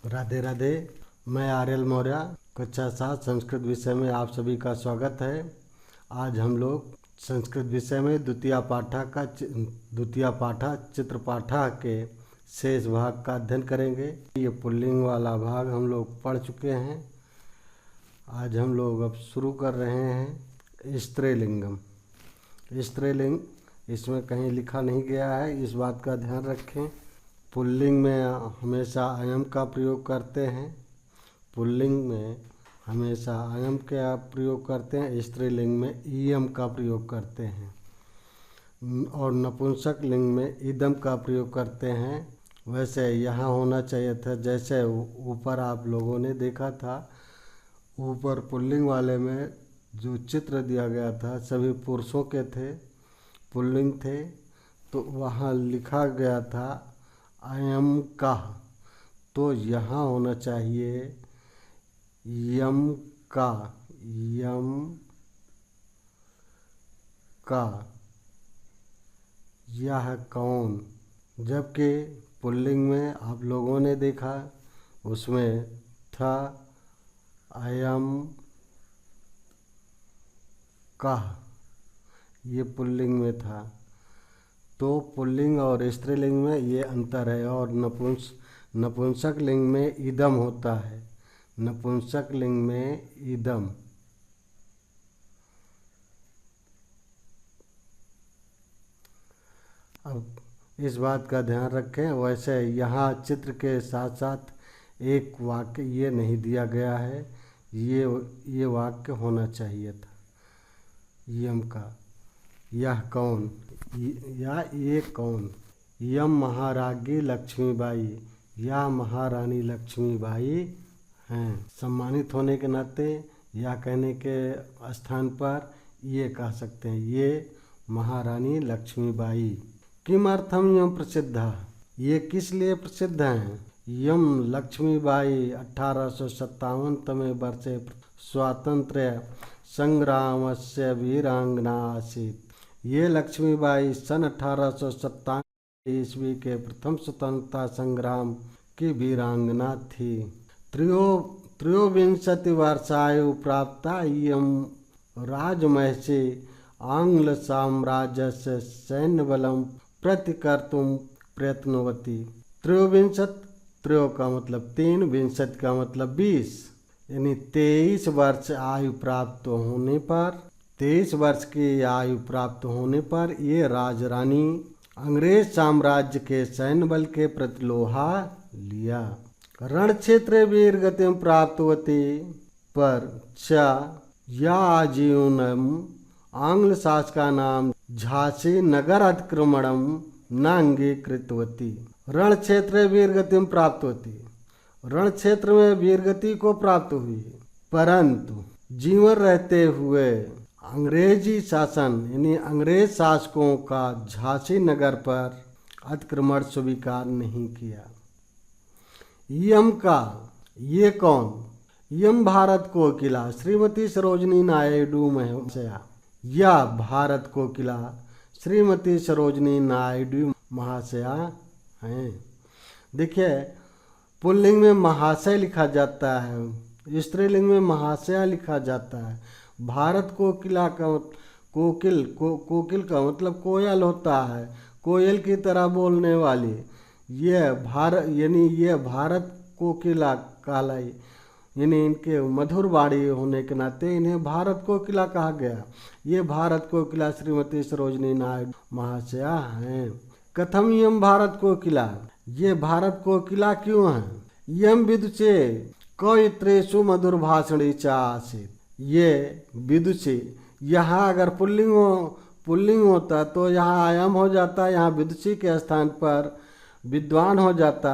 राधे राधे। मैं आर्यल मौर्य कक्षा 7 संस्कृत विषय में आप सभी का स्वागत है। आज हम लोग संस्कृत विषय में द्वितीय पाठा चित्रपाठा के शेष भाग का अध्ययन करेंगे। ये पुल्लिंग वाला भाग हम लोग पढ़ चुके हैं। आज हम लोग अब शुरू कर रहे हैं स्त्रीलिंगम। स्त्रीलिंग इसमें कहीं लिखा नहीं गया है, इस बात का ध्यान रखें। पुल्लिंग में हमेशा अयम का प्रयोग करते हैं। पुल्लिंग में हमेशा अयम का प्रयोग करते हैं, स्त्रीलिंग में ईयम का प्रयोग करते हैं और नपुंसक लिंग में इदम का प्रयोग करते हैं। वैसे यहाँ होना चाहिए था, जैसे ऊपर आप लोगों ने देखा था, ऊपर पुल्लिंग वाले में जो चित्र दिया गया था सभी पुरुषों के थे, पुल्लिंग थे, तो वहाँ लिखा गया था अयम का, तो यहाँ होना चाहिए यम का, यम का, यह कौन। जबकि पुल्लिंग में आप लोगों ने देखा उसमें था अयम का, ये पुल्लिंग में था। तो पुल्लिंग और स्त्रीलिंग में ये अंतर है। और नपुंसक लिंग में इदम होता है, नपुंसक लिंग में इदम। अब इस बात का ध्यान रखें। वैसे यहाँ चित्र के साथ साथ एक वाक्य ये नहीं दिया गया है, ये वाक्य होना चाहिए था यम का, यह कौन, या ये कौन। यम महाराज्ञी लक्ष्मीबाई, या महारानी लक्ष्मीबाई हैं। सम्मानित होने के नाते या कहने के स्थान पर ये कह सकते हैं, ये महारानी लक्ष्मीबाई। किमर्थम यम प्रसिद्धा, ये किस लिए प्रसिद्ध हैं। यम लक्ष्मीबाई 1857 तमे वर्षे स्वातंत्र्य संग्रामस्य वीरांगना आसीत्। ये लक्ष्मीबाई सन 1857 ईस्वी के प्रथम स्वतंत्रता संग्राम की वीरांगना थी। त्रयोविंशति वर्षायु प्राप्ता इयं राजमहिषी आंग्ल साम्राज्यस्य सैन्यबलं प्रतिकर्तुं प्रयत्नवती। त्रयो का मतलब 3, विंशति का मतलब 20, यानी 23 वर्ष आयु प्राप्त होने पर, 23 वर्ष की आयु प्राप्त होने पर ये राजरानी अंग्रेज साम्राज्य के सैन्य बल के प्रति लोहा लिया। रण क्षेत्र वीर गतिम प्राप्तवती पर या आजीवनम आंग्ल शासका नाम झांसी नगर अतिक्रमणम न अंगीकृतवती। रण क्षेत्र वीर गतिम प्राप्त होती, रण क्षेत्र में वीरगति को प्राप्त हुई, परंतु जीवन रहते हुए अंग्रेजी शासन यानी अंग्रेज शासकों का झांसी नगर पर अतिक्रमण स्वीकार नहीं किया। यम का, ये कौन। यम भारत कोकिला श्रीमती सरोजनी नायडू महाशया, या भारत कोकिला श्रीमती सरोजनी नायडू महाशया हैं। देखिए, पुल्लिंग में महाशय लिखा जाता है, स्त्रीलिंग में महाशया लिखा जाता है। भारत कोकिला का कोकिल का मतलब कोयल होता है, कोयल की तरह बोलने वाली। ये भारत कोकिला कहलाई, यानी इनके मधुर वाणी होने के नाते इन्हें भारत कोकिला कहा गया। ये भारत कोकिला श्रीमती सरोजनी नायडू महाशया हैं। कथम यम भारत कोकिला, ये भारत कोकिला क्यों है। यम विदुषे कवित्रेषु मधुर भाषणी च आसीत्। ये विदुषी, यहाँ अगर पुल्लिंग होता तो यहाँ अयम हो जाता, यहाँ विदुषी के स्थान पर विद्वान हो जाता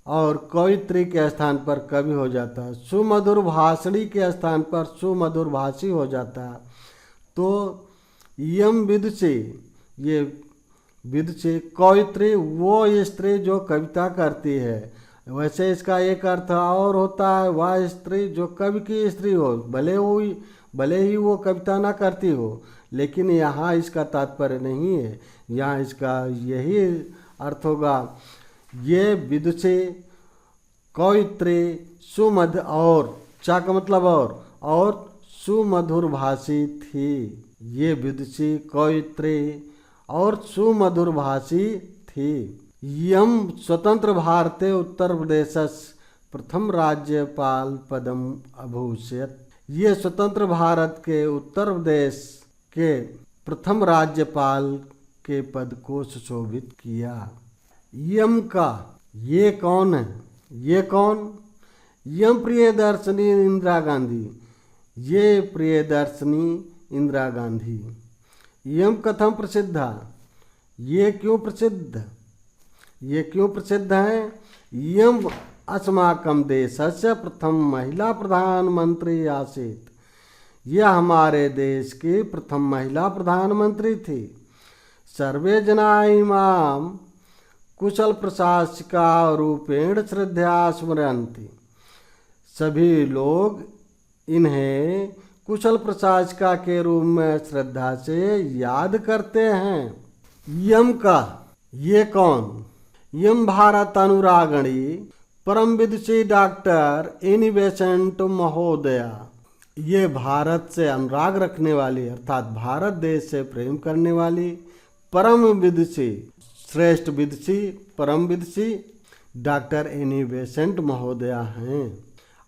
और कवित्री के स्थान पर कवि हो जाता, सुमधुर भाषणी के स्थान पर सुमधुर भाषी हो जाता। तो यम विदुषी, ये विदुषी कवित्री वो स्त्री जो कविता करती है। वैसे इसका एक अर्थ और होता है, वह स्त्री जो कवि की स्त्री हो, भले ही वो कविता ना करती हो, लेकिन यहाँ इसका तात्पर्य नहीं है। यहाँ इसका यही अर्थ होगा, ये विदुषी कौत्रे सुमध और चा का मतलब और सुमधुर भाषी थी। ये विदुषी कौत्रे और सुमधुर भाषी थी। यम स्वतंत्र भारते उत्तर प्रदेश प्रथम राज्यपाल पदम अभूषयत। ये स्वतंत्र भारत के उत्तर प्रदेश के प्रथम राज्यपाल के पद को सुशोभित किया। यम का ये कौन है? ये कौन? यम प्रियदर्शनी इंदिरा गांधी। ये प्रियदर्शनी इंदिरा गांधी। यम कथम प्रसिद्धा। ये क्यों प्रसिद्ध? ये क्यों प्रसिद्ध है? यम अस्माकं देशस्य प्रथम महिला प्रधानमंत्री आसीत्। यह हमारे देश की प्रथम महिला प्रधानमंत्री थी। सर्वे जना इमां कुशल प्रशासिका रूपेण श्रद्धया स्मरन्ति। सभी लोग इन्हें कुशल प्रशासिका के रूप में श्रद्धा से याद करते हैं। यम का ये कौन? यम भारत अनुरागणी परम विदुषी डॉक्टर एनी बेसेंट महोदया। ये भारत से अनुराग रखने वाली अर्थात भारत देश से प्रेम करने वाली परम विदुषी श्रेष्ठ विदुषी परम विदुषी डॉक्टर एनी बेसेंट महोदया हैं।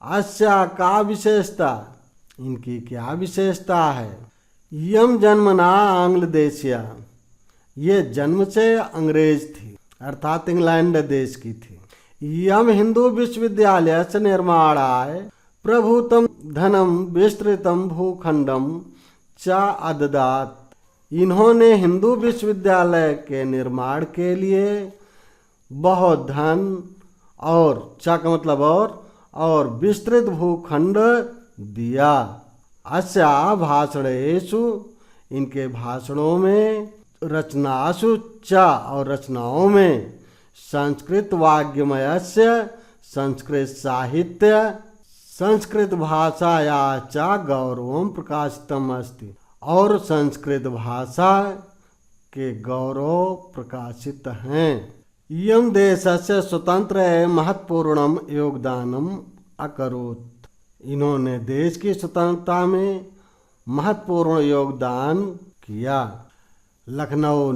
अस्या का विशेषता? इनकी क्या विशेषता है? यम जन्मना आंग्ल देशिया। ये जन्म से अंग्रेज थी अर्थात इंग्लैंड देश की थी। यम हिंदू विश्वविद्यालय से निर्माणाय प्रभुतम धनम विस्तृतम भूखंडम च अददात। इन्होंने हिंदू विश्वविद्यालय के निर्माण के लिए बहुत धन और चा का मतलब और विस्तृत भूखंड दिया। अस्या भाषणेषु इनके भाषणों में रचनासु चा और रचनाओं में संस्कृत वाग्मयस्य संस्कृत साहित्य संस्कृत भाषाया च गौरवं प्रकाशितम् अस्ति। और संस्कृत भाषा के गौरव प्रकाशित हैं। इयं देशस्य स्वतंत्र महत्वपूर्णम योगदानम अकरोत्। इन्होंने देश की स्वतंत्रता में महत्वपूर्ण योगदान किया। लखनऊ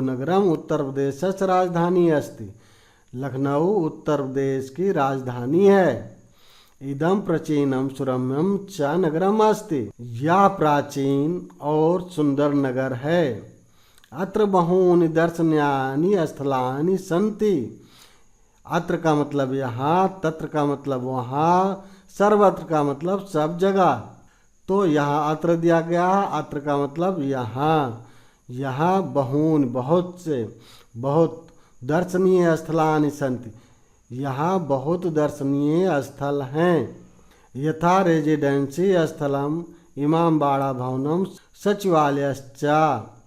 नगरम उत्तर प्रदेश राजधानी अस्ति। लखनऊ उत्तर प्रदेश की राजधानी है। इदम प्राचीनम सुरम्यम च नगरम अस्ति। यह प्राचीन और सुंदर नगर है। अत्र बहूनि दर्शनीयानि स्थलानि सन्ति। अत्र का मतलब यहाँ, तत्र का मतलब वहाँ, सर्वत्र का मतलब सब जगह। तो यहाँ अत्र दिया गया, अत्र का मतलब यहाँ। यहाँ बहून बहुत से बहुत दर्शनीय स्थलानि सन्ति। यहाँ बहुत दर्शनीय स्थल हैं। यथा रेजिडेंसी स्थलम इमामबाड़ा भवनम सचिवालयश्च।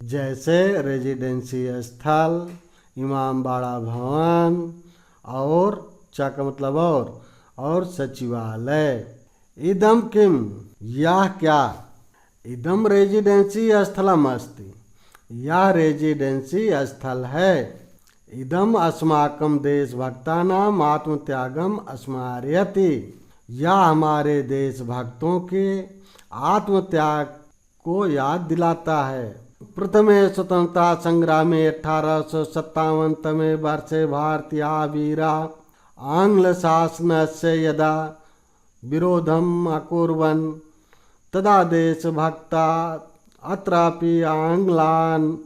जैसे रेजिडेंसी स्थल इमामबाड़ा भवन और चा का मतलब और सचिवालय। इदम किम यह क्या? इदम रेजिडेंसी स्थलम अस्ति। यह रेजिडेंसी स्थल है। इदम अस्माकं देशभक्तानां आत्मत्यागम स्मारयति। यह हमारे देशभक्तों के आत्मत्याग को याद दिलाता है। प्रथमे स्वतंत्रता संग्रामे 1857 तमे वर्षे भारतीया वीरा आंग्ल शासनस्य यदा विरोधम अकुर्वन् तदा देशभक्ता अत्रापि आंग्लान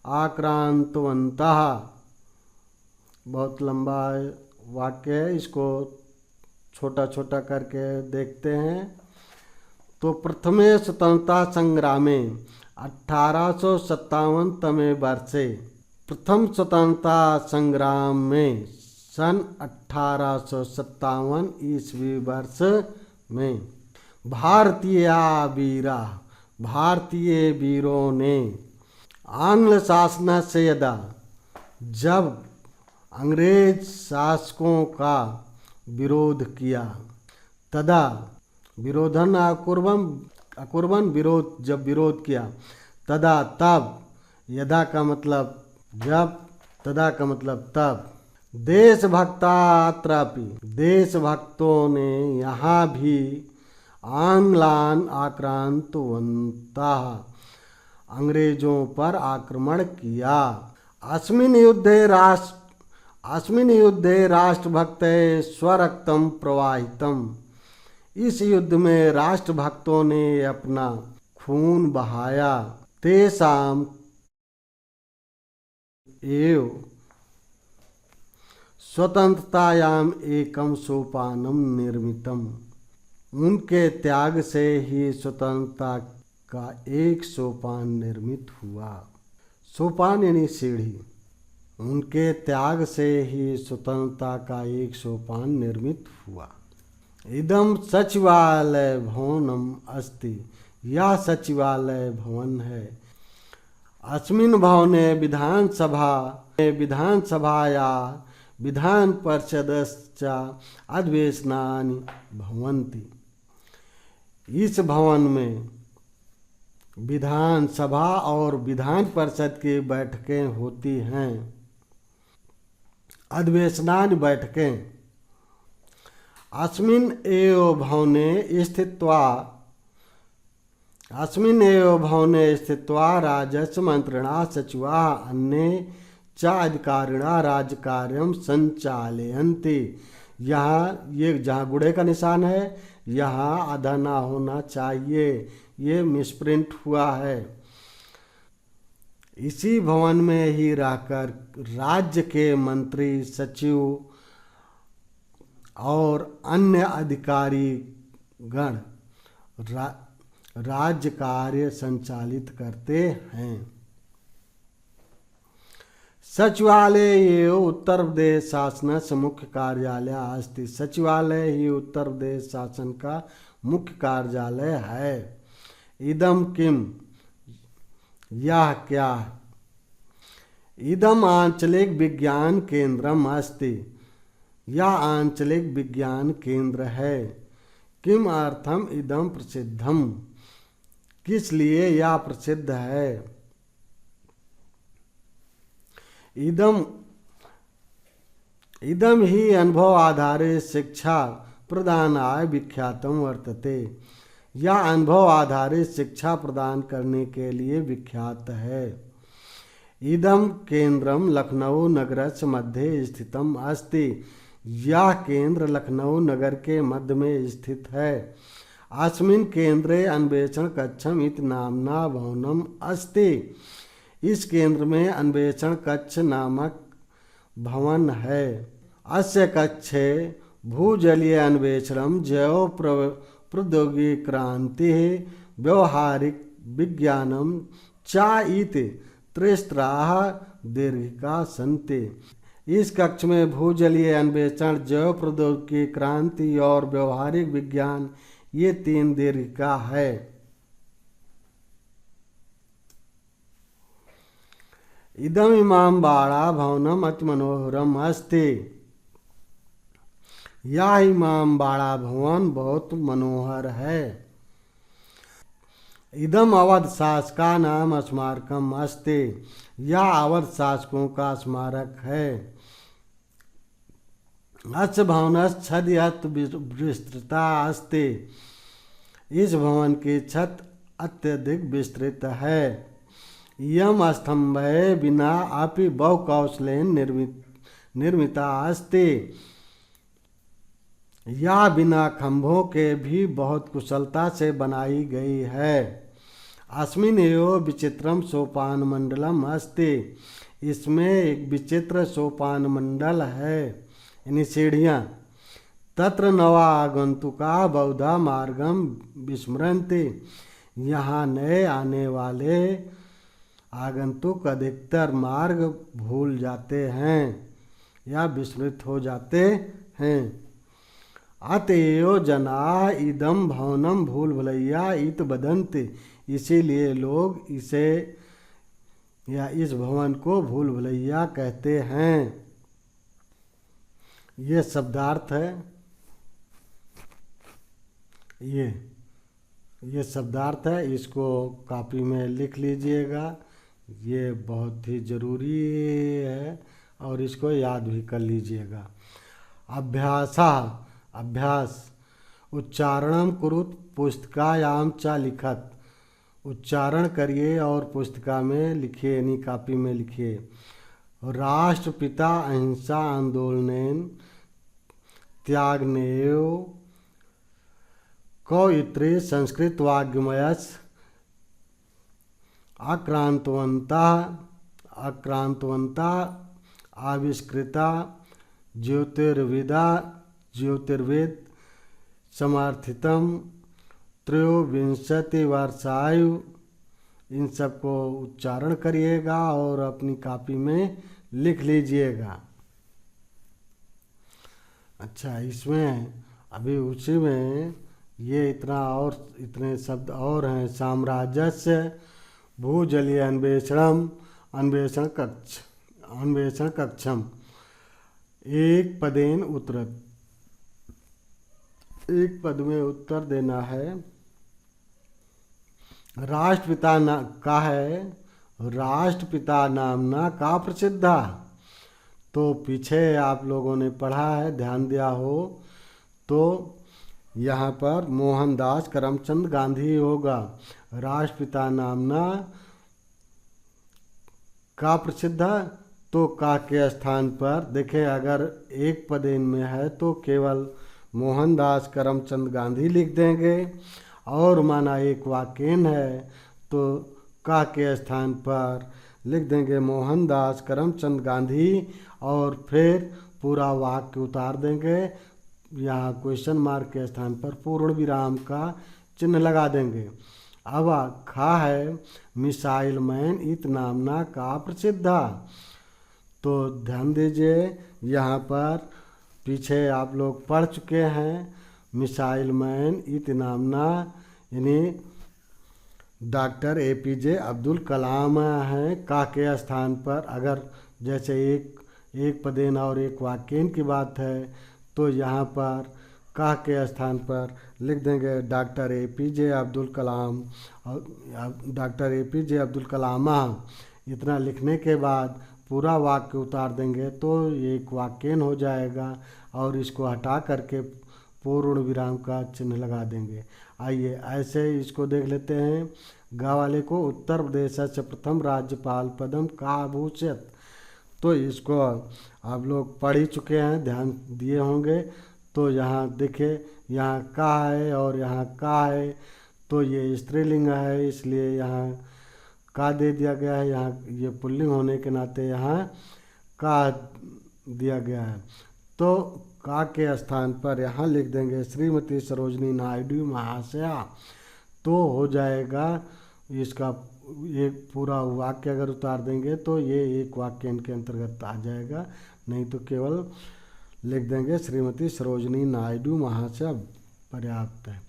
आक्रांतवन्तः। बहुत लंबा वाक्य है, इसको छोटा छोटा करके देखते हैं। तो प्रथमे स्वतंत्रता संग्रामे 1857 तमे वर्षे प्रथम स्वतंत्रता संग्राम में सन 1857 ईस्वी वर्ष में भारतीय वीरों ने आंग्ल शासन से यदा जब अंग्रेज शासकों का विरोध किया, तदा विरोधन अकुर्बन विरोध किया, तदा तब, यदा का मतलब जब, तदा का मतलब तब, देशभक्तात्रापि, देशभक्तों ने यहाँ भी आंग्लान आक्रांतवन्तः, अंग्रेजों पर आक्रमण किया। अस्मिन् युद्धे राष्ट्रभक्तैः स्वरक्तं प्रवाहितम्, इस युद्ध में राष्ट्रभक्तों ने अपना खून बहाया। तेषाम् एव स्वतंत्रतायाम एकम सोपानम निर्मितम, उनके त्याग से ही स्वतंत्रता का एक सोपान निर्मित हुआ। सोपान यानी सीढ़ी, उनके त्याग से ही स्वतंत्रता का एक सोपान निर्मित हुआ। इदम सचिवालय भवनम अस्ति, यह सचिवालय भवन है। अस्मिन् भवने विधानसभाया विधान परिषदश्च अधिवेशनानि भवन्ति, इस भवन में विधानसभा और विधान परिषद की बैठकें होती हैं। अधिवेशनानि बैठकें। अस्मिन् एव भवने स्थित्वा राजस्व मंत्रिणा सचिवाः अन्ये च अधिकारिणा राज्यकार्यं संचालयन्ति। यहाँ ये जहाँ गुड़े का निशान है, यहाँ आधा ना होना चाहिए, ये मिसप्रिंट हुआ है। इसी भवन में ही रहकर राज्य के मंत्री, सचिव और अन्य अधिकारी गण राज्य कार्य संचालित करते हैं। सचिवालय ये उत्तर प्रदेश शासन से मुख्य कार्यालय अस्ति, सचिवालय ही उत्तर प्रदेश शासन का मुख्य कार्यालय है। इदम किम, यह क्या है? इदम आंचलिक विज्ञान केंद्रम अस्ति, यह आंचलिक विज्ञान केंद्र है। किम अर्थम इदम प्रसिद्धम, किस लिए यह प्रसिद्ध है? इदम ही अनुभव आधारित शिक्षा प्रदानाय विख्यातम वर्तते, यह अनुभव आधारित शिक्षा प्रदान करने के लिए विख्यात है। इदम केंद्रम लखनऊ नगरस्य मध्ये स्थितम अस्ति, यह केंद्र लखनऊ नगर के मध्य में स्थित है। अस्मिन् केंद्रे अन्वेषण कक्षम इति नाम्ना भवनम अस्ति, इस केंद्र में अन्वेषण कक्ष नामक भवन है। अस्य कक्षे भूजलीय अन्वेषणम, जैव प्रौद्योगिकी क्रांति, व्यवहारिक विज्ञानम च इति त्रिस्त्राः दीर्घिका सन्ति। इस कक्ष में भूजलीय अन्वेषण, जैव प्रौद्योगिकी क्रांति और व्यवहारिक विज्ञान, ये 3 दीर्घिका है। इदम इमामबाड़ा भवनम अति मनोहरम अस्ति, यह इमामबाड़ा भवन बहुत मनोहर है। इदम अवध शासका नाम स्मारकम अस्ति, यह अवध शासकों का स्मारक है। अस्य भवनस्य छदयत् विस्तृता अस्ति, इस भवन की छत अत्यधिक विस्तृत है। यम स्तंभे बिना अपि बहुकौशलेन निर्मिता अस्ति, यह बिना खंभों के भी बहुत कुशलता से बनाई गई है। अस्मिन् एव विचित्रम सोपान मंडलम अस्ति, इसमें एक विचित्र सोपान मंडल है, यानी सीढ़ियाँ। तत्र नवा आगंतुका बहुधा मार्गम विस्मरन्ति, यहाँ नए आने वाले आगंतुक अधिकतर मार्ग भूल जाते हैं या विस्मृत हो जाते हैं। अतएव जना इदम भवनम भूल भुलैया इत बदंती, इसीलिए लोग इसे या इस भवन को भूल भुलैया कहते हैं। ये शब्दार्थ है, ये शब्दार्थ है, इसको कॉपी में लिख लीजिएगा, ये बहुत ही ज़रूरी है और इसको याद भी कर लीजिएगा। अभ्यास उच्चारणम कुरुत पुस्तकायाम च लिखत। उच्चारण करिए और पुस्तिका में लिखिए, यानी कॉपी में लिखिए। राष्ट्रपिता अहिंसा आंदोलनेन त्यागनेयो को इतरे संस्कृत वाग्मयस् आक्रांतवंता आविष्कृता ज्योतिर्वेद समर्थितम त्रयोविंशति वर्षायु। इन सबको उच्चारण करिएगा और अपनी कॉपी में लिख लीजिएगा। अच्छा, इसमें अभी उसी में ये इतने शब्द और हैं। साम्राज्यस्य भूजलीय अन्वेषण कक्षम एक पदेन उत्तरत। एक पद में उत्तर देना है। राष्ट्रपिता नामना का प्रसिद्धा। तो पीछे आप लोगों ने पढ़ा है, ध्यान दिया हो तो यहाँ पर मोहनदास करमचंद गांधी होगा। राष्ट्रपिता नामना का प्रसिद्ध, तो का के स्थान पर देखें, अगर एक पदेन में है तो केवल मोहनदास करमचंद गांधी लिख देंगे, और माना एक वाक्यन है तो का के स्थान पर लिख देंगे मोहनदास करमचंद गांधी, और फिर पूरा वाक्य उतार देंगे। यहाँ क्वेश्चन मार्क के स्थान पर पूर्ण विराम का चिन्ह लगा देंगे। अब खा है मिसाइल मैन इत नामना का प्रसिद्धा। तो ध्यान दीजिए, यहाँ पर पीछे आप लोग पढ़ चुके हैं। मिसाइल मैन इत नामना यानी डॉक्टर APJ अब्दुल कलाम हैं। का के स्थान पर अगर जैसे एक पदेन और एक वाक्यन की बात है तो यहाँ पर का के स्थान पर लिख देंगे डॉक्टर APJ अब्दुल कलाम और डॉक्टर APJ अब्दुल कलामा। इतना लिखने के बाद पूरा वाक्य उतार देंगे तो एक वाक्यन हो जाएगा, और इसको हटा करके पूर्ण विराम का चिन्ह लगा देंगे। आइए ऐसे इसको देख लेते हैं। गा वाले को उत्तर प्रदेश से प्रथम राज्यपाल पदम का आभूषित। तो इसको आप लोग पढ़ ही चुके हैं, ध्यान दिए होंगे। तो यहाँ देखिए, यहाँ का है और यहाँ का है, तो ये स्त्रीलिंग है इसलिए यहाँ का दे दिया गया है। यहाँ ये पुल्लिंग होने के नाते यहाँ का दिया गया है। तो का के स्थान पर यहाँ लिख देंगे श्रीमती सरोजनी नायडू महाशया। तो हो जाएगा इसका एक पूरा वाक्य अगर उतार देंगे तो ये एक वाक्य इनके अंतर्गत आ जाएगा, नहीं तो केवल लिख देंगे श्रीमती सरोजनी नायडू महाशया पर्याप्त है।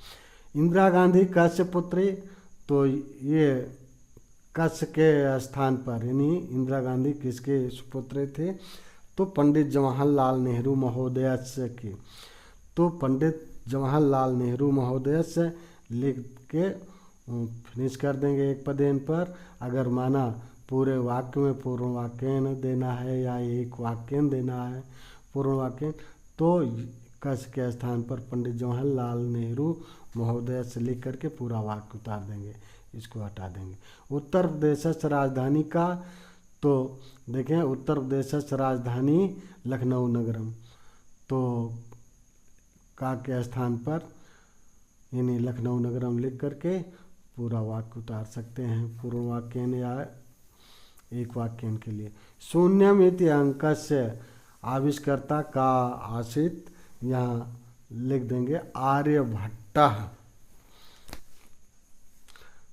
इंदिरा गांधी कस्य पुत्री। तो ये कस्य के स्थान पर यानी इंदिरा गांधी किसके सुपुत्री थे, तो पंडित जवाहरलाल नेहरू महोदय से की। तो पंडित जवाहरलाल नेहरू महोदय से लिख के फिनिश कर देंगे एक पदेन पर। अगर माना पूरे वाक्य में पूर्ण वाक्यन देना है या एक वाक्यन देना है पूर्ण वाक्यन, तो कस के स्थान पर पंडित जवाहरलाल नेहरू महोदय से लिख करके पूरा वाक्य उतार देंगे, इसको हटा देंगे। उत्तर प्रदेश से राजधानी का। तो देखें, उत्तर प्रदेश से राजधानी लखनऊ नगरम। तो का के स्थान पर यानी लखनऊ नगरम लिख करके पूरा वाक्य उतार सकते हैं, पूर्ण वाक्यन या एक वाक्यन के लिए। शून्यम इति अंकस्य आविष्कर्ता का आसित। यहाँ लिख देंगे आर्यभट्ट।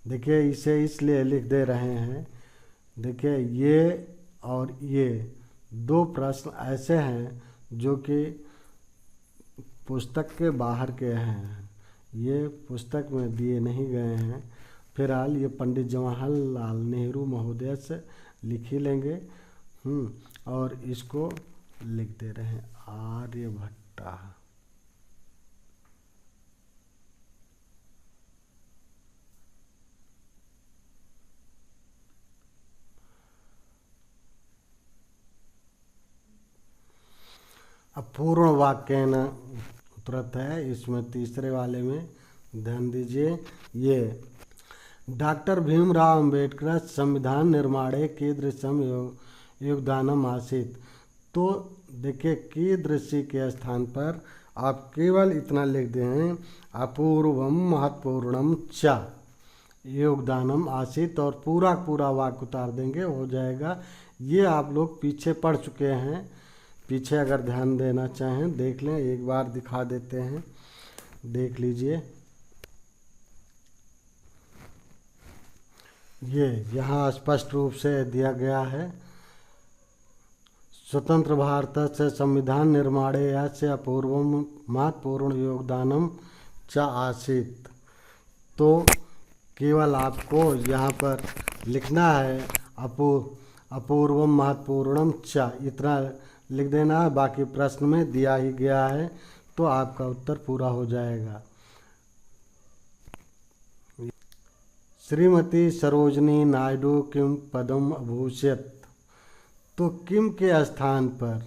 देखिए, इसे इसलिए लिख दे रहे हैं, देखिए ये और ये दो प्रश्न ऐसे हैं जो कि पुस्तक के बाहर के हैं, ये पुस्तक में दिए नहीं गए हैं। फिलहाल ये पंडित जवाहरलाल नेहरू महोदय से लिख ही लेंगे। और इसको लिख दे रहे हैं आर्यभट्टा। अब पूर्ण वाक्य न तुरंत है, इसमें तीसरे वाले में ध्यान दीजिए। ये डॉक्टर भीमराव अम्बेडकर संविधान निर्माणे कीदृशम योगदानम आसीत्। तो देखिए कीदृशी के स्थान पर आप केवल इतना लिख दें अपूर्वम महत्वपूर्णम च योगदानम आसीत् और पूरा पूरा वाक्य उतार देंगे, हो जाएगा। ये आप लोग पीछे पढ़ चुके हैं, पीछे अगर ध्यान देना चाहें देख लें, एक बार दिखा देते हैं, देख लीजिए। ये यहाँ स्पष्ट रूप से दिया गया है, स्वतंत्र भारत से संविधान निर्माणे यस्य अपूर्वम महत्वपूर्ण योगदानम च आसीत्। तो केवल आपको यहाँ पर लिखना है अपूर्वम महत्वपूर्णम च, इतना लिख देना है, बाकी प्रश्न में दिया ही गया है, तो आपका उत्तर पूरा हो जाएगा। श्रीमती सरोजनी नायडू किम पदम अभूषयत। तो किम के स्थान पर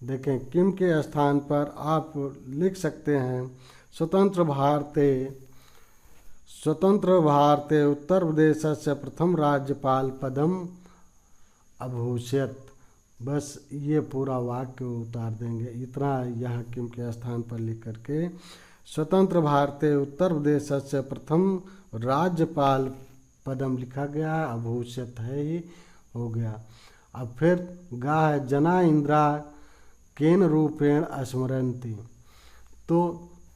देखें, किम के स्थान पर आप लिख सकते हैं स्वतंत्र भारते उत्तर प्रदेश से प्रथम राज्यपाल पदम अभूषयत। बस ये पूरा वाक्य उतार देंगे, इतना यहाँ किम के स्थान पर लिख करके स्वतंत्र भारते उत्तर प्रदेश से प्रथम राज्यपाल पदम लिखा गया, अभूषित है ही, हो गया। अब फिर गा है जना इंद्रा केन रूपेण स्मरन्ति। तो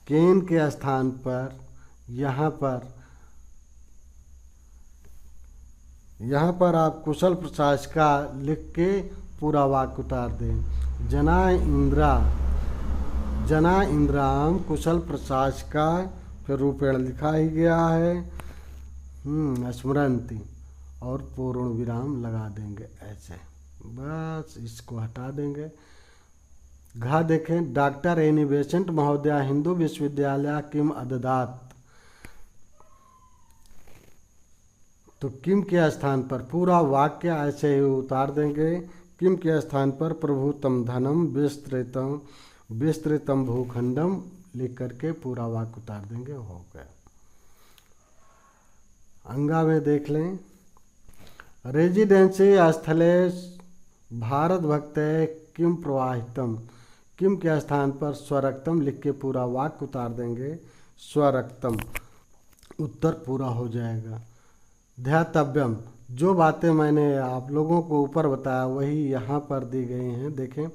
केन के स्थान पर यहाँ पर आप कुशल प्रशासिका लिख के पूरा वाक्य उतार दें। जना इंद्राम कुशल प्रशासिका, फिर रूपेण लिखा ही गया है, स्मरन्ति और पूर्ण विराम लगा देंगे ऐसे, बस इसको हटा देंगे। घा देखें डॉक्टर एनी बेसेंट महोदया हिंदू विश्वविद्यालय किम अददात। तो किम के स्थान पर पूरा वाक्य ऐसे ही उतार देंगे। किम के स्थान पर प्रभुतम धनम विस्तृतम भूखंडम लिख करके पूरा वाक्य उतार देंगे, हो गया। अंगा में देख लें रेजिडेंसी स्थले भारत भक्ते किम प्रवाहितम। किम के स्थान पर स्वरक्तम लिख के पूरा वाक्य उतार देंगे, स्वरक्तम, उत्तर पूरा हो जाएगा। ध्यातव्यम, जो बातें मैंने आप लोगों को ऊपर बताया वही यहाँ पर दी गई हैं। देखें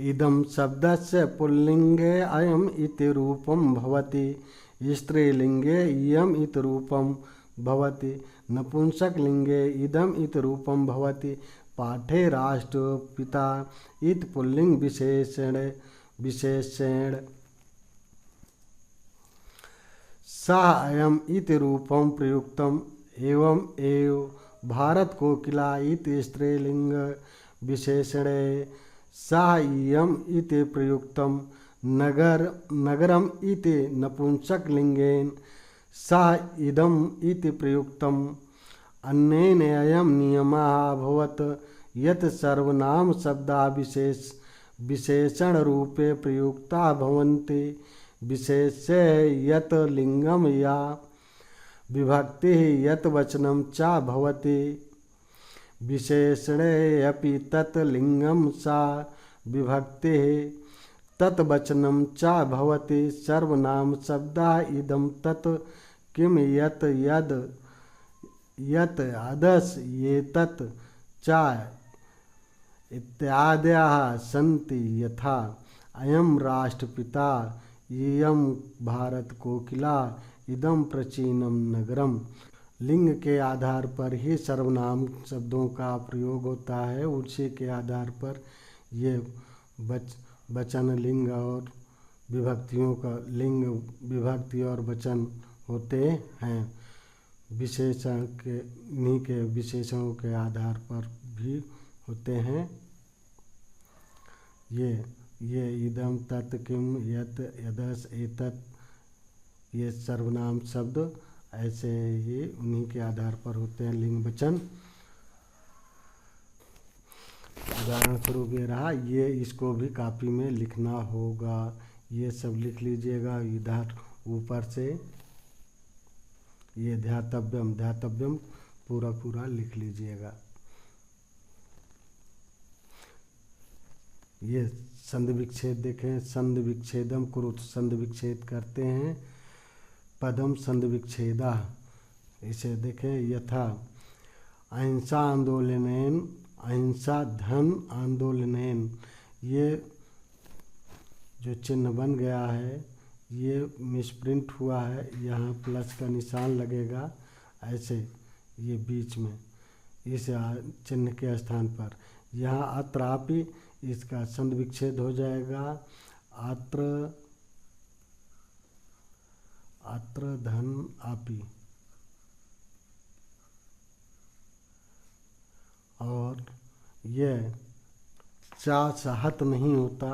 इदम शब्दस्य पुल्लिंगे अयम इति रूपम भवति, स्त्रीलिंगे इयम इति रूपम भवति, नपुंसक लिंगे इदम इति रूपम भवति, पाठे राष्ट्रपिता इति पुल्लिंग विशेषेण सा अयम इति रूपम प्रयुक्तम एवं एव भारत कोकिला इति स्त्रीलिंग विशेषणे सा इयम इति प्रयुक्तम नगरम इति नपुंसक लिंगेन सा इदम इति प्रयुक्तम अन्येन अयं नियमः अभवत् यत् सर्वनाम शब्दा विशेषण रूपे प्रयुक्ता भवन्ति विशेष्य यत् लिंगम या विभक्ति यत् वचनम च भवति विशेषणे अपि तत् लिंगम सा विभक्ति तत् वचनम च भवति सर्वनाम शब्दा इदं तत् किम यत् यद् यत् अदस् एतत् च इत्यादयः सन्ति यथा अयं राष्ट्रपिता इयं भारत कोकिला इदं प्राचीनम नगरम। लिंग के आधार पर ही सर्वनाम शब्दों का प्रयोग होता है, उसी के आधार पर ये वचन लिंग और विभक्तियों का लिंग विभक्ति और वचन होते हैं। विशेषण के इन्हीं के विशेषणों के आधार पर भी होते हैं। ये इदम तत् किम यत् यदस एतत्, ये सर्वनाम शब्द ऐसे ही उन्हीं के आधार पर होते हैं लिंग वचन। उदाहरण स्वरूप ये रहा, ये इसको भी कॉपी में लिखना होगा। ये सब लिख लीजिएगा इधर ऊपर से। ये ध्यातव्यम ध्यातव्यम पूरा पूरा लिख लीजिएगा। ये संध विच्छेद देखें, संध विच्छेदम कुरुत, संध विच्छेद करते हैं। पदम संध विच्छेदा, इसे देखें। यथा अहिंसा आंदोलनेन, अहिंसा धन आंदोलनेन, ये जो चिन्ह बन गया है ये मिसप्रिंट हुआ है, यहाँ प्लस का निशान लगेगा ऐसे, ये बीच में इस चिन्ह के स्थान पर। यहाँ अत्रापि, इसका संध विच्छेद हो जाएगा। अत्र, अत्र धन आपी, और यह चा चाहत नहीं होता,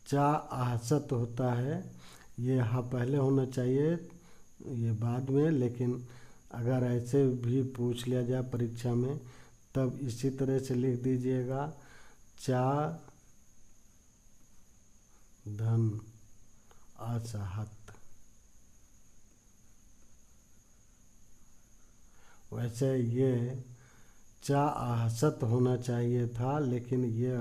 चा आहसत होता है। ये हा पहले होना चाहिए, ये बाद में। लेकिन अगर ऐसे भी पूछ लिया जाए परीक्षा में तब इसी तरह से लिख दीजिएगा, चा धन अचाहत। वैसे ये चा आहसत होना चाहिए था, लेकिन ये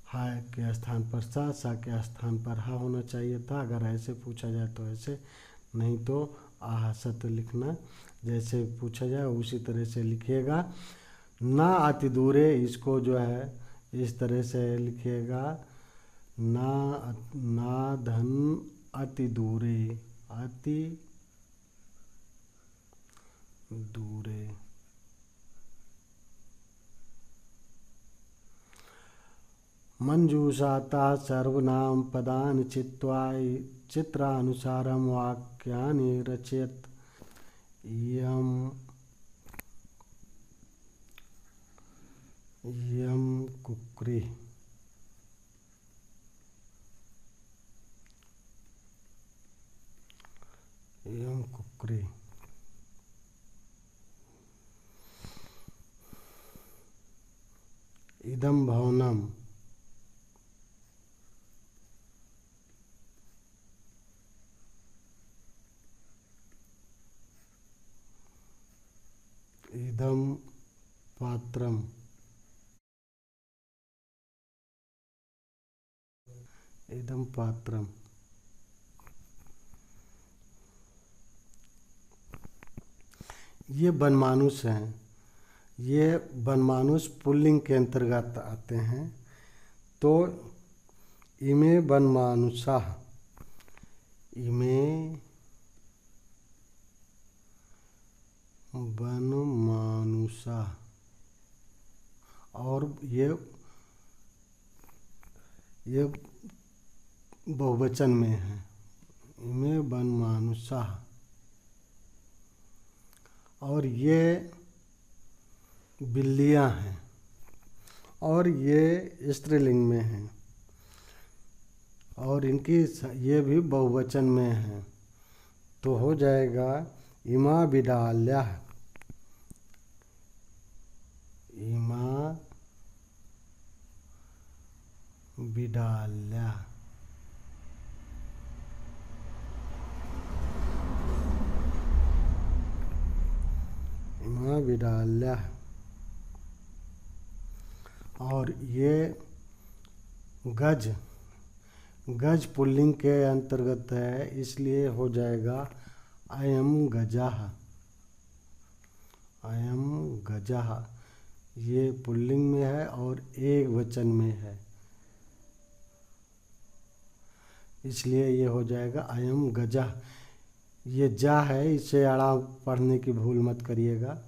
हा के स्थान पर सा के स्थान पर हा होना चाहिए था। अगर ऐसे पूछा जाए तो ऐसे, नहीं तो आहसत लिखना। जैसे पूछा जाए उसी तरह से लिखिएगा। ना अति दूरे, इसको जो है इस तरह से लिखिएगा, ना धन अति दूरे, अति दूरे। मंजूषाता सर्वनाम पदानि चित्वा चित्रानुसारं वाक्यानि रचयत। यम कुक्री, यम कुक्री। इदम भवनम, इदम पात्रम, इदम पात्रम। ये बनमानुष हैं, ये बनमानुष पुल्लिंग के अंतर्गत आते हैं। तो इमे बनमानुषा, इमे बनमानुषा, और ये बहुवचन में है, इमे बनमानुषा। और ये बिल्लियाँ हैं, और ये स्त्रीलिंग में हैं, और इनकी ये भी बहुवचन में है। तो हो जाएगा इमा बिडाल्या, इमा बिडाल्या। इमा बिडाल्या। और ये गज, गज पुल्लिंग के अंतर्गत है, इसलिए हो जाएगा अयम गजाः, अयम गजाः। ये पुल्लिंग में है और एक वचन में है, इसलिए ये हो जाएगा अयम गजाः। ये जा है, इसे अड़ा पढ़ने की भूल मत करिएगा,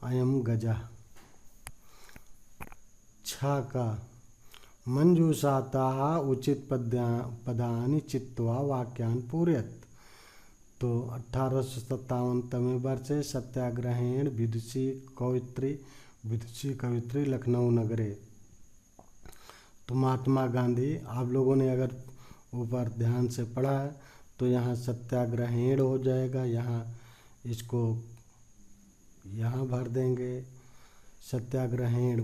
अयम गजाः। छा का मंजूषाता उचित पदानि चित्वा वाक्यान् पूरयत। तो 1857वें वर्षे सत्याग्रहेण विदुषी कवित्री लखनऊ नगरे। तो महात्मा गांधी, आप लोगों ने अगर ऊपर ध्यान से पढ़ा है तो यहाँ सत्याग्रहेण हो जाएगा, यहाँ इसको यहाँ भर देंगे, सत्याग्रहेण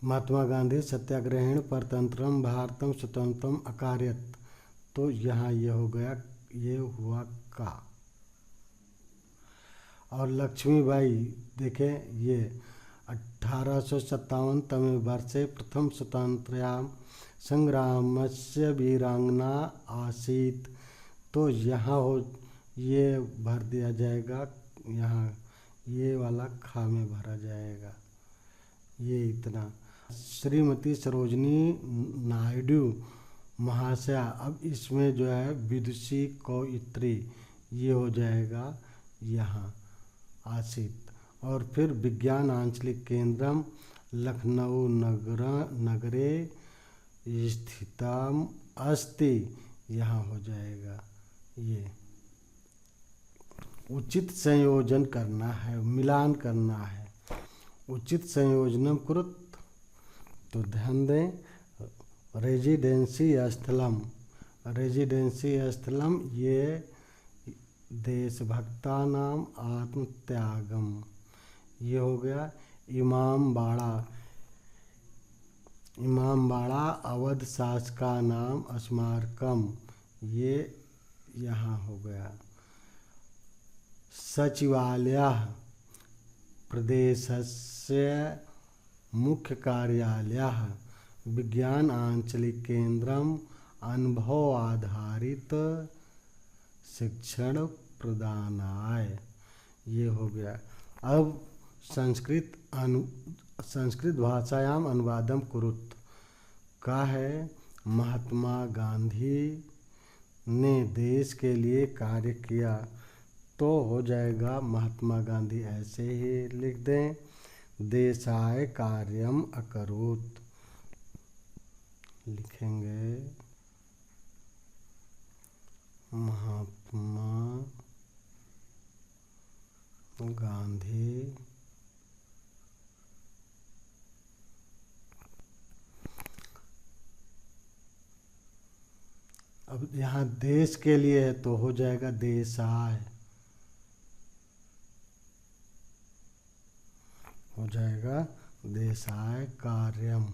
महात्मा गांधी सत्याग्रहेण परतंत्रम भारतम स्वतंत्रम अकारयत। तो यहाँ ये हो गया, ये हुआ का। और लक्ष्मीबाई देखें, ये 1857 तमे वर्षे प्रथम स्वतंत्रता संग्रामस्य वीरांगना आसीत्। तो यहाँ हो, ये भर दिया जाएगा, यहाँ ये वाला खा में भरा जाएगा, ये इतना। श्रीमती सरोजनी नायडू महाशया, अब इसमें जो है विदुषी कवयित्री, ये हो जाएगा यहाँ आसित। और फिर विज्ञान आंचलिक केंद्रम लखनऊ नगरे स्थितम अस्ति, यहाँ हो जाएगा ये। उचित संयोजन करना है, मिलान करना है। उचित संयोजनम कुरुत, तो ध्यान दें, रेजिडेंसी स्थलम ये देशभक्तानाम आत्मत्यागम, ये हो गया। इमामबाड़ा अवध शासका नाम स्मारकम, ये यहाँ हो गया। सचिवालयः प्रदेशस्य मुख्य कार्यालयः विज्ञान आंचलिक केंद्रम अनुभव आधारित शिक्षण प्रदानाय, ये हो गया। अब संस्कृत भाषायाम अनुवादम कुरुत का है। महात्मा गांधी ने देश के लिए कार्य किया, तो हो जाएगा महात्मा गांधी ऐसे ही लिख दें, देशाय कार्यम अकरोत्, लिखेंगे महात्मा गांधी अब यहाँ देश के लिए है तो हो जाएगा देशाय, हो जाएगा देशाय कार्यम,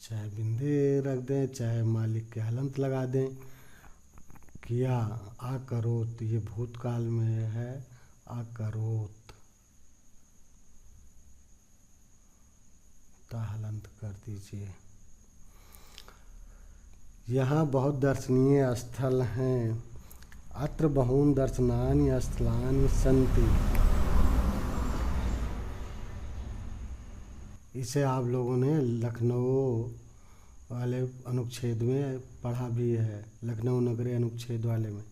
चाहे बिंदे रख दें चाहे मालिक के हलंत लगा दें। किया अकरोत, ये भूतकाल में है, अकरोत ता हलंत कर दीजिए। यहाँ बहुत दर्शनीय स्थल हैं। अत्र बहूनि दर्शनानि स्थलानि सन्ति, इसे आप लोगों ने लखनऊ वाले अनुच्छेद में पढ़ा भी है, लखनऊ नगरी अनुच्छेद वाले में।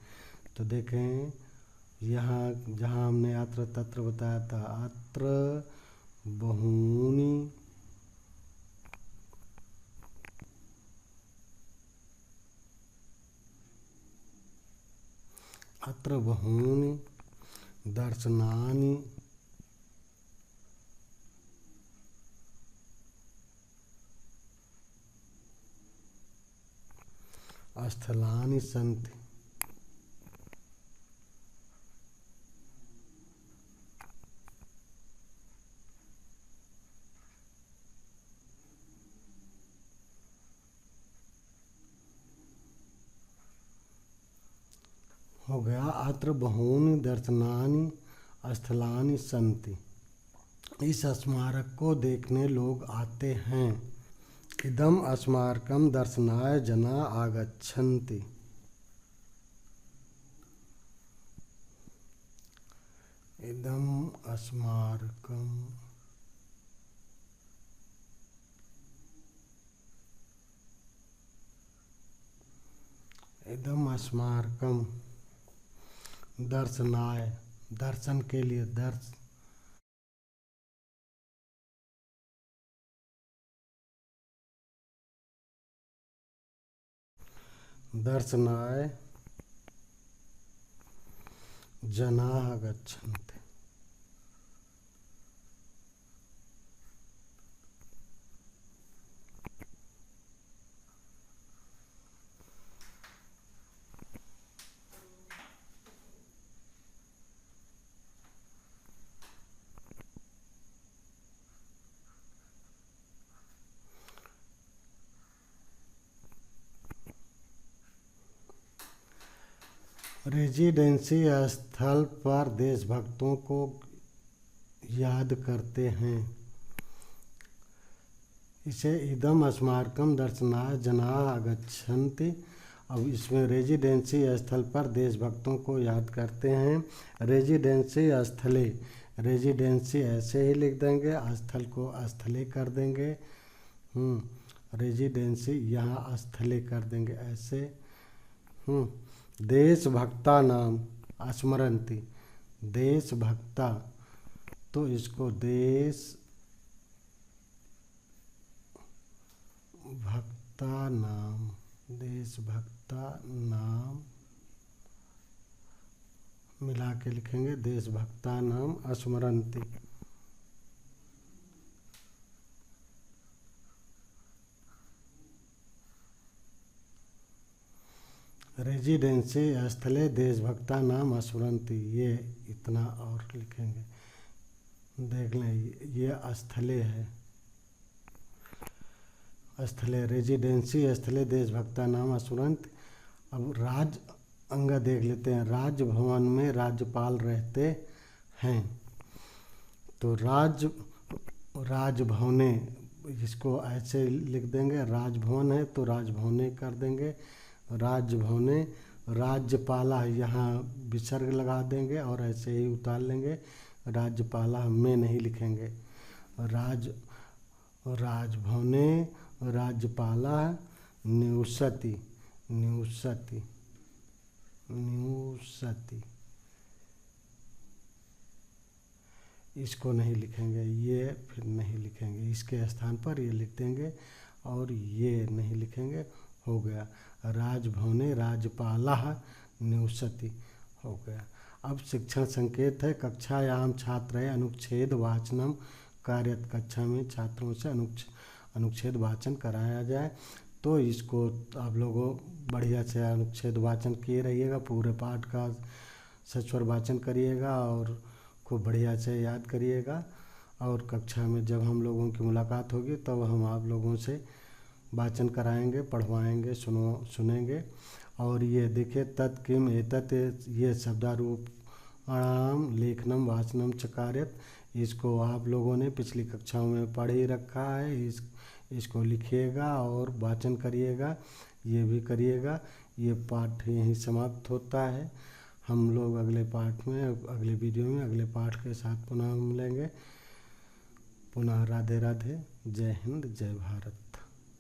तो देखें यहाँ जहाँ हमने अत्र तत्र बताया था, अत्र बहूनि दर्शनानि स्थलानि सन्ति। हो गया अत्र बहूनि दर्शनानि स्थलानि सन्ति, इस स्मारक को देखने लोग आते हैं। इदम स्मारकम दर्शनाय जना आगच्छन्ति, इदम स्मारकम दर्शनाय, दर्शन के लिए, दर्शनाय जनाः गच्छन्ति। रेजिडेंसी स्थल पर देशभक्तों को याद करते हैं। इसे इदम स्मारकम दर्शनाय जनाः आगच्छन्ति। अब इसमें रेजिडेंसी स्थल पर देशभक्तों को याद करते हैं। रेजिडेंसी स्थले, रेजिडेंसी ऐसे ही लिख देंगे, स्थल को स्थले कर देंगे। रेजिडेंसी यहाँ स्थले कर देंगे ऐसे। देशभक्ता नाम स्मरन्ति, देशभक्ता, तो इसको देशभक्ता नाम, देशभक्ता नाम मिला के लिखेंगे, देशभक्ता नाम स्मरन्ति। रेजिडेंसी स्थले देशभक्ता नाम स्मरन्ति, ये इतना और लिखेंगे। देख लें, ये स्थले है, स्थले, रेजिडेंसी स्थले देशभक्ता नाम स्मरन्ति। अब राज अंग देख लेते हैं। राजभवन में राज्यपाल रहते हैं, तो राजभवने, इसको ऐसे लिख देंगे। राजभवन है तो राजभवने कर देंगे, राजभवने। राज्यपाला यहाँ विसर्ग लगा देंगे और ऐसे ही उतार लेंगे, राज्यपाला में नहीं लिखेंगे। राजभवने राज्यपाला निवसति, निवसति, निवसति, इसको नहीं लिखेंगे, ये फिर नहीं लिखेंगे, इसके स्थान पर ये लिख देंगे और ये नहीं लिखेंगे, हो गया। राजभवने राज्यपालः निवसति, हो गया। अब शिक्षण संकेत है। कक्षायाम छात्र अनुच्छेद वाचनम कार्यत, कक्षा में छात्रों से अनुच्छेद वाचन कराया जाए। तो इसको आप लोगों बढ़िया से अनुच्छेद वाचन किए रहिएगा, पूरे पाठ का सस्वर वाचन करिएगा और खूब बढ़िया से याद करिएगा। और कक्षा में जब हम लोगों की मुलाकात होगी तब हम आप लोगों से वाचन कराएंगे, पढ़वाएंगे, सुनेंगे। और ये देखिए, तत् किम एतत्, ये शब्दारूप अणाम लेखनम वाचनम च कार्यत, इसको आप लोगों ने पिछली कक्षाओं में पढ़ ही रखा है। इसको लिखिएगा और वाचन करिएगा, ये भी करिएगा। ये पाठ यहीं समाप्त होता है। हम लोग अगले पाठ में, अगले वीडियो में अगले पाठ के साथ पुनः मिलेंगे। पुनः राधे राधे, जय हिंद, जय भारत।